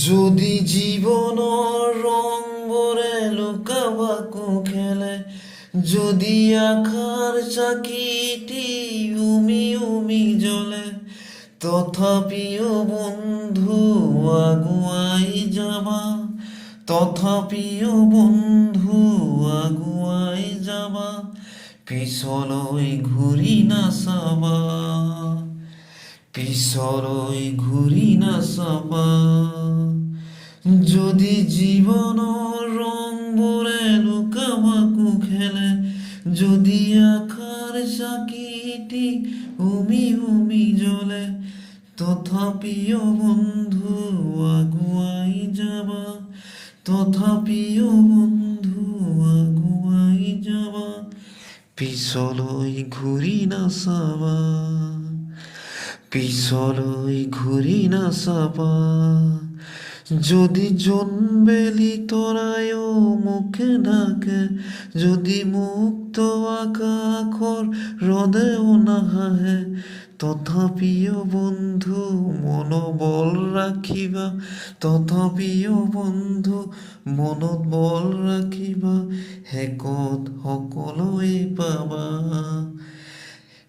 যদি জীবনৰ ৰংবোৰে লুকাবাকো খেলে, যদি আশাৰ চাকিটি উমি উমি জ্বলে, তথাপিও বন্ধু আগুৱাই যাবা, তথাপিও বন্ধু আগুৱাই যাবা, পিছলৈ ঘূৰি নাচাবা, পিছলৈ ঘূৰি নাচাবা। যদি জীৱনৰ ৰংবোৰে লুকাবাকো খেলে, যদি আশাৰ চাকিটি উমি উমি জ্বলে, তথাপিও বন্ধু আগুৱাই যাবা, তথাপিও বন্ধু আগুৱাই যাবা, পিছলৈ ঘূৰি নাচাবা, পিছলৈ ঘূৰি নাচাবা। যদি জোনবেলি তৰায়ো মুখে ডাকে, যদি মুক্ত আকাশৰ ৰদেও নাহাহে, তথাপিও বন্ধু মনোবল ৰাখিবা, তথাপিও বন্ধু মনত বল ৰাখিবা, শেষত সকলোৱে পাবা,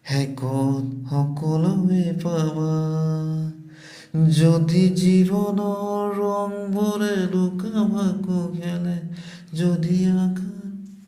শেষত সকলোৱে পাবা। যদি জীৱনৰ ৰংবোৰে লুকাবাকো খেলে, যদি আশা